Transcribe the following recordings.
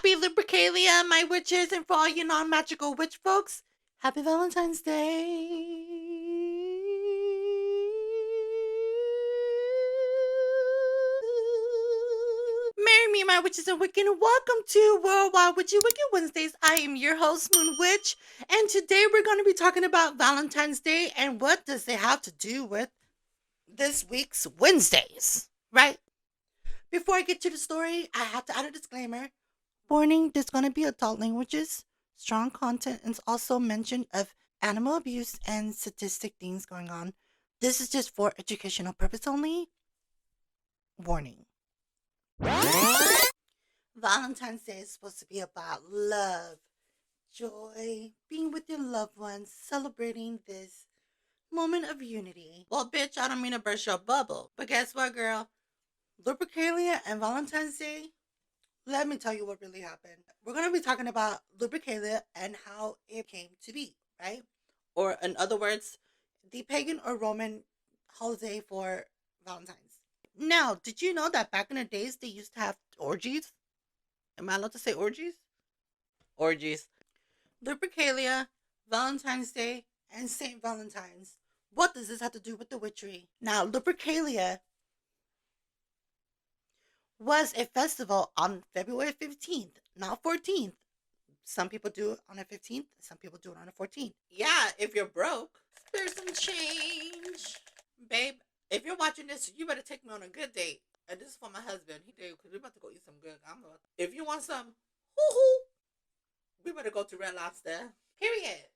Happy Lupercalia, my witches, and for all you non-magical witch folks, happy Valentine's Day. Marry me, my witches and wicked, and welcome to Worldwide Witchy Wicked Wednesdays. I am your host, Moon Witch, and today we're going to be talking about Valentine's Day and what does it have to do with this week's Wednesdays, right? Before I get to the story, I have to add a disclaimer. Warning, there's going to be adult languages, strong content, and also mention of animal abuse and sadistic things going on. This is just for educational purpose only. Warning. Valentine's Day is supposed to be about love, joy, being with your loved ones, celebrating this moment of unity. Well, bitch, I don't mean to burst your bubble, but guess what, girl? Lupercalia and Valentine's Day, let me tell you what really happened. We're going to be talking about Lupercalia and how it came to be, right? Or in other words, the pagan or Roman holiday for Valentine's. Now, did you know that back in the days they used to have orgies? Am I allowed to say orgies? Orgies. Lupercalia, Valentine's Day, and St.Valentines. What does this have to do with the witchery? Now, Lupercalia was a festival on February 15th, not 14th. Some people do it on the 15th, some people do it on the 14th. Yeah, if you're broke, there's some change. Babe, if you're watching this, you better take me on a good date. And this is for my husband. He did, because we're about to go eat some good. If you want some, hoo-hoo, we better go to Red Lobster. Period.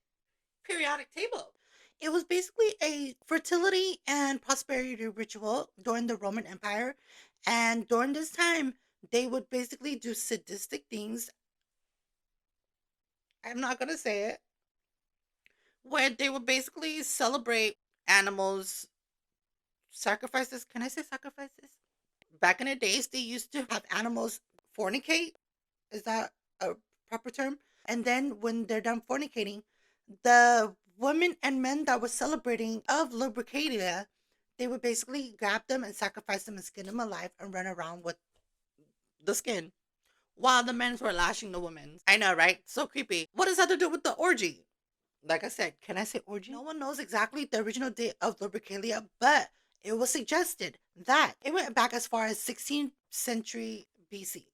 Periodic table. It was basically a fertility and prosperity ritual during the Roman Empire. And during this time, they would basically do sadistic things. I'm not going to say it. Where they would basically celebrate animals, sacrifices. Can I say sacrifices? Back in the days, they used to have animals fornicate. Is that a proper term? And then when they're done fornicating, the women and men that were celebrating of Lupercalia, they would basically grab them and sacrifice them and skin them alive and run around with the skin while the men were lashing the women. I know, right? So creepy. What does that to do with the orgy? Like I said, can I say orgy? No one knows exactly the original date of Lupercalia, but it was suggested that it went back as far as 16th century BC.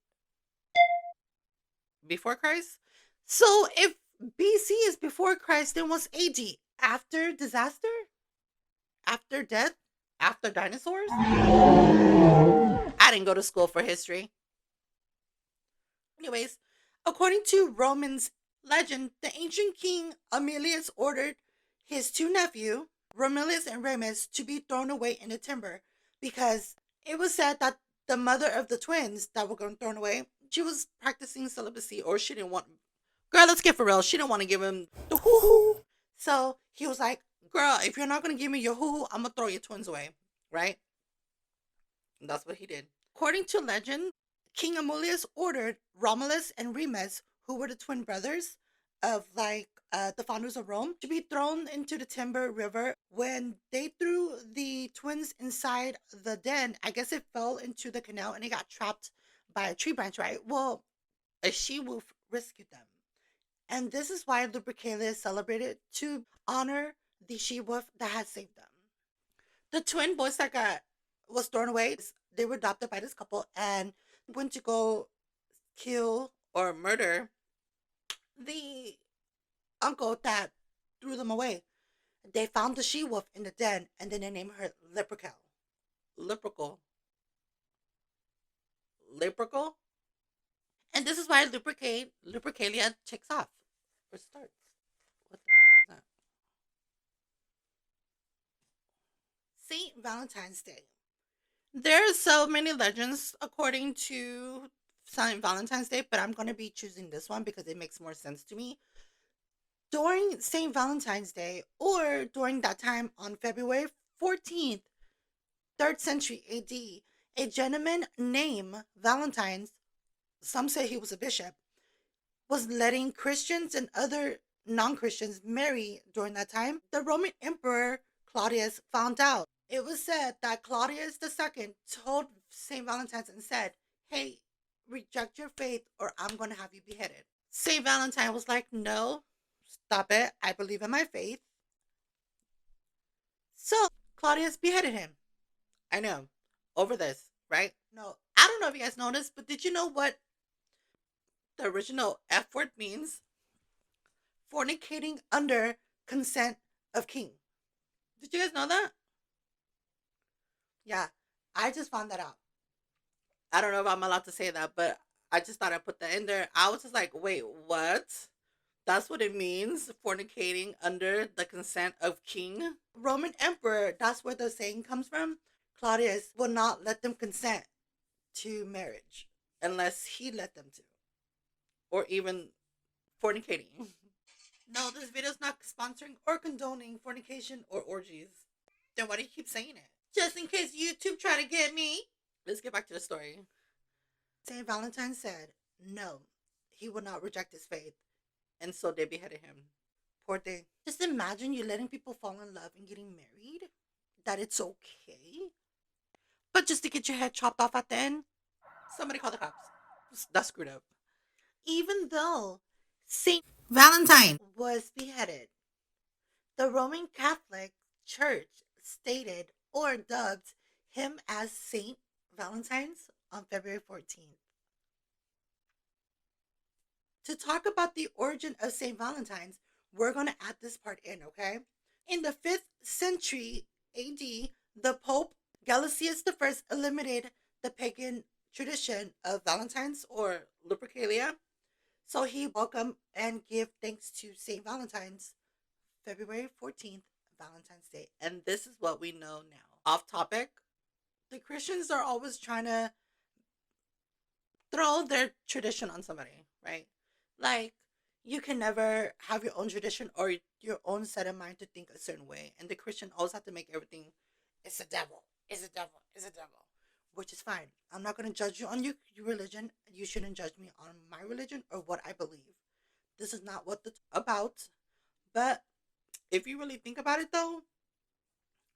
Before Christ? So if BC is before Christ, then what's AD? After disaster? After death? After dinosaurs? I didn't go to school for history. Anyways, according to Romans legend, the ancient king Aemilius ordered his two nephews, Romulus and Remus, to be thrown away in the timber because it was said that the mother of the twins that were going thrown away, she was practicing celibacy, or she didn't want. Girl, let's get for real. She didn't want to give him the hoo hoo. So he was like, girl, if you're not going to give me your hoo hoo, I'm going to throw your twins away. Right? And that's what he did. According to legend, King Amulius ordered Romulus and Remus, who were the twin brothers of the founders of Rome, to be thrown into the Timber River. When they threw the twins inside the den, I guess it fell into the canal and it got trapped by a tree branch, right? Well, a she-wolf rescued them. And this is why Lupercalia is celebrated to honor the she-wolf that had saved them. The twin boys that was thrown away, they were adopted by this couple and went to go kill or murder the uncle that threw them away. They found the she-wolf in the den and then they named her Lupercal. Lupercal? And this is why Lupercalia takes off or starts. What the is that? Saint.Valentine's Day. There are so many legends according to Saint.Valentine's Day, but I'm going to be choosing this one because it makes more sense to me. During Saint.Valentine's Day, or during that time on February 14th, 3rd century AD, a gentleman named Valentine, some say he was a bishop, was letting Christians and other non-Christians marry during that time. The Roman Emperor Claudius found out. It was said that Claudius II told St. Valentine's and said, hey, reject your faith or I'm going to have you beheaded. St. Valentine was like, no, stop it. I believe in my faith. So Claudius beheaded him. I know. Over this, right? No, I don't know if you guys noticed, but did you know what the original F word means? Fornicating under consent of king. Did you guys know that? Yeah, I just found that out. I don't know if I'm allowed to say that, but I just thought I put that in there. I was just like, wait, what? That's what it means, fornicating under the consent of king. Roman emperor, that's where the saying comes from. Claudius will not let them consent to marriage unless he let them to, or even fornicating. No, this video's not sponsoring or condoning fornication or orgies. Then why do you keep saying it? Just in case YouTube try to get me. Let's get back to the story. Saint Valentine said, no, he would not reject his faith, and so they beheaded him. Poor thing. Just imagine you letting people fall in love and getting married. That it's okay. But just to get your head chopped off at the end, somebody call the cops. That's screwed up. Even though Saint Valentine was beheaded, the Roman Catholic Church stated or dubbed him as Saint Valentine's on February 14th. To talk about the origin of Saint Valentine's, we're going to add this part in, okay? In the 5th century AD, the Pope Gelasius I eliminated the pagan tradition of Valentine's or Lupercalia. So he welcomed and gave thanks to Saint Valentine's February 14th, Valentine's Day. And this is what we know now. Off topic, the Christians are always trying to throw their tradition on somebody, right? Like, you can never have your own tradition or your own set of mind to think a certain way. And the Christian always have to make everything, it's a devil, it's a devil, it's a devil, which is fine. I'm not going to judge you on your religion. You shouldn't judge me on my religion or what I believe. This is not what it's about. But if you really think about it, though,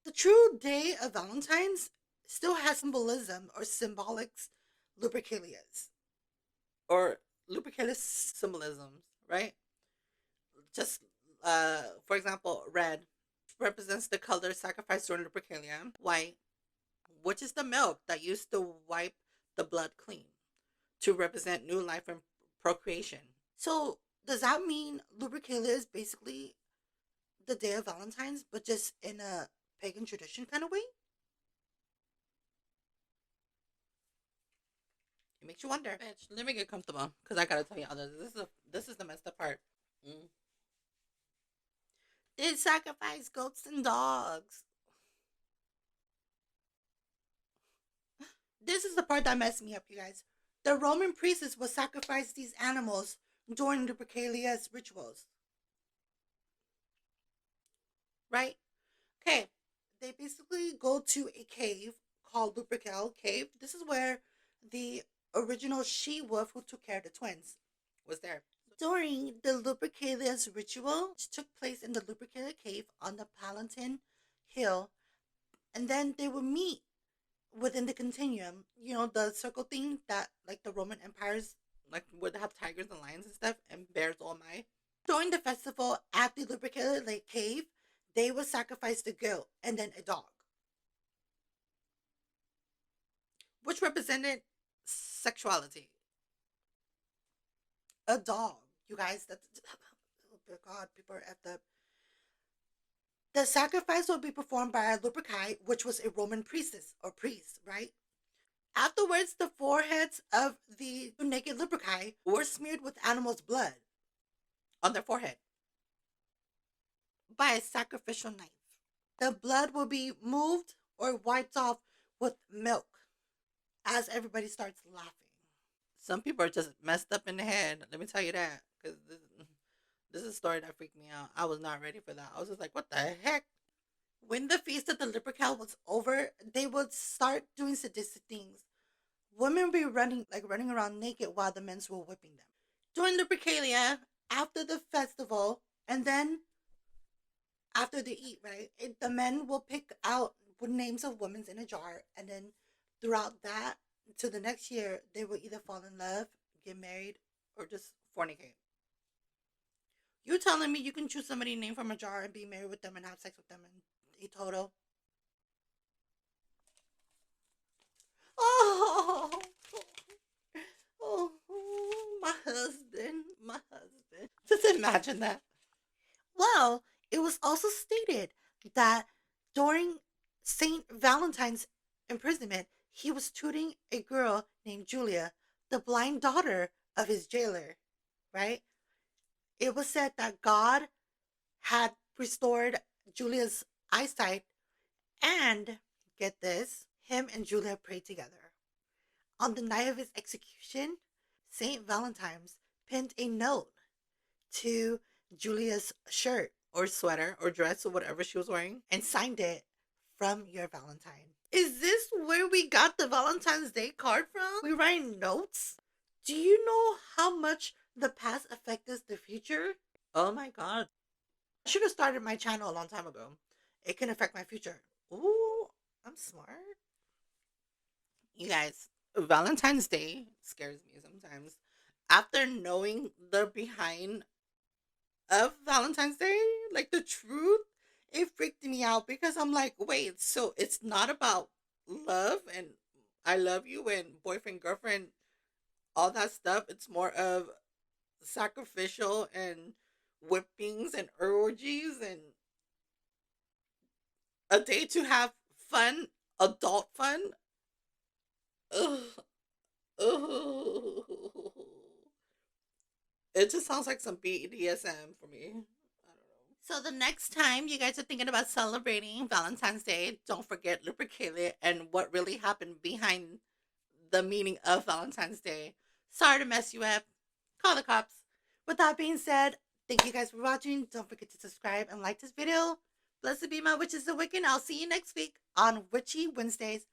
the true day of Valentine's still has symbolism or symbolics Lupercalias or Lupercalia symbolisms, right? Just for example, red represents the color sacrificed during Lupercalia. White, which is the milk that used to wipe the blood clean to represent new life and procreation. So does that mean Lupercalia is basically the day of Valentine's, but just in a pagan tradition kind of way? It makes you wonder. Bitch, let me get comfortable because I gotta tell you others. This is the messed up part. Mm. They sacrifice goats and dogs. This is the part that messed me up, you guys. The Roman priests would sacrifice these animals during Lupercalia's rituals. Right? Okay. They basically go to a cave called Lupercal Cave. This is where the original she-wolf who took care of the twins was there. During the Lupercalia's ritual, which took place in the Lupercalia Cave on the Palatine Hill, and then they would meet within the continuum, the circle thing that like the Roman empires like would have tigers and lions and stuff and bears all my. During the festival at the Lupercalia Lake Cave, they would sacrifice the goat and then a dog, which represented sexuality. A dog, you guys. That's oh God, people are effed up. The sacrifice would be performed by a Luperci, which was a Roman priestess or priest, right? Afterwards, the foreheads of the naked Luperci were smeared with animal's blood on their forehead by a sacrificial knife. The blood will be moved or wiped off with milk as everybody starts laughing. Some people are just messed up in the head. Let me tell you that. Because this is a story that freaked me out. I was not ready for that. I was just like, what the heck? When the feast of the Lupercal was over, they would start doing sadistic things. Women would be running around naked while the men were whipping them. During Lupercalia, after the festival, and then after they eat, right, the men will pick out names of women in a jar, and then throughout that, to the next year, they will either fall in love, get married, or just fornicate. You telling me you can choose somebody named from a jar and be married with them and have sex with them in a total? Oh, my husband, my husband. Just imagine that. Well, it was also stated that during Saint.Valentine's imprisonment, he was tutoring a girl named Julia, the blind daughter of his jailer, right? It was said that God had restored Julia's eyesight, and get this, him and Julia prayed together. On the night of his execution, Saint Valentine's pinned a note to Julia's shirt or sweater or dress or whatever she was wearing and signed it, "From your Valentine." Is this where we got the Valentine's Day card from? We write notes? Do you know how much the past affects the future? Oh my god. I should have started my channel a long time ago. It can affect my future. Ooh, I'm smart. You guys, Valentine's Day scares me sometimes. After knowing the behind of Valentine's Day, like the truth, it freaked me out because I'm like, wait, so it's not about love and I love you and boyfriend, girlfriend, all that stuff. It's more of sacrificial and whippings and orgies and a day to have fun, adult fun. Ugh, ugh. It just sounds like some BDSM for me. I don't know. So the next time you guys are thinking about celebrating Valentine's Day, don't forget Lupercalia and what really happened behind the meaning of Valentine's Day. Sorry to mess you up. Call the cops. With that being said, thank you guys for watching. Don't forget to subscribe and like this video. Blessed be my witches and Wiccan. I'll see you next week on Witchy Wednesdays.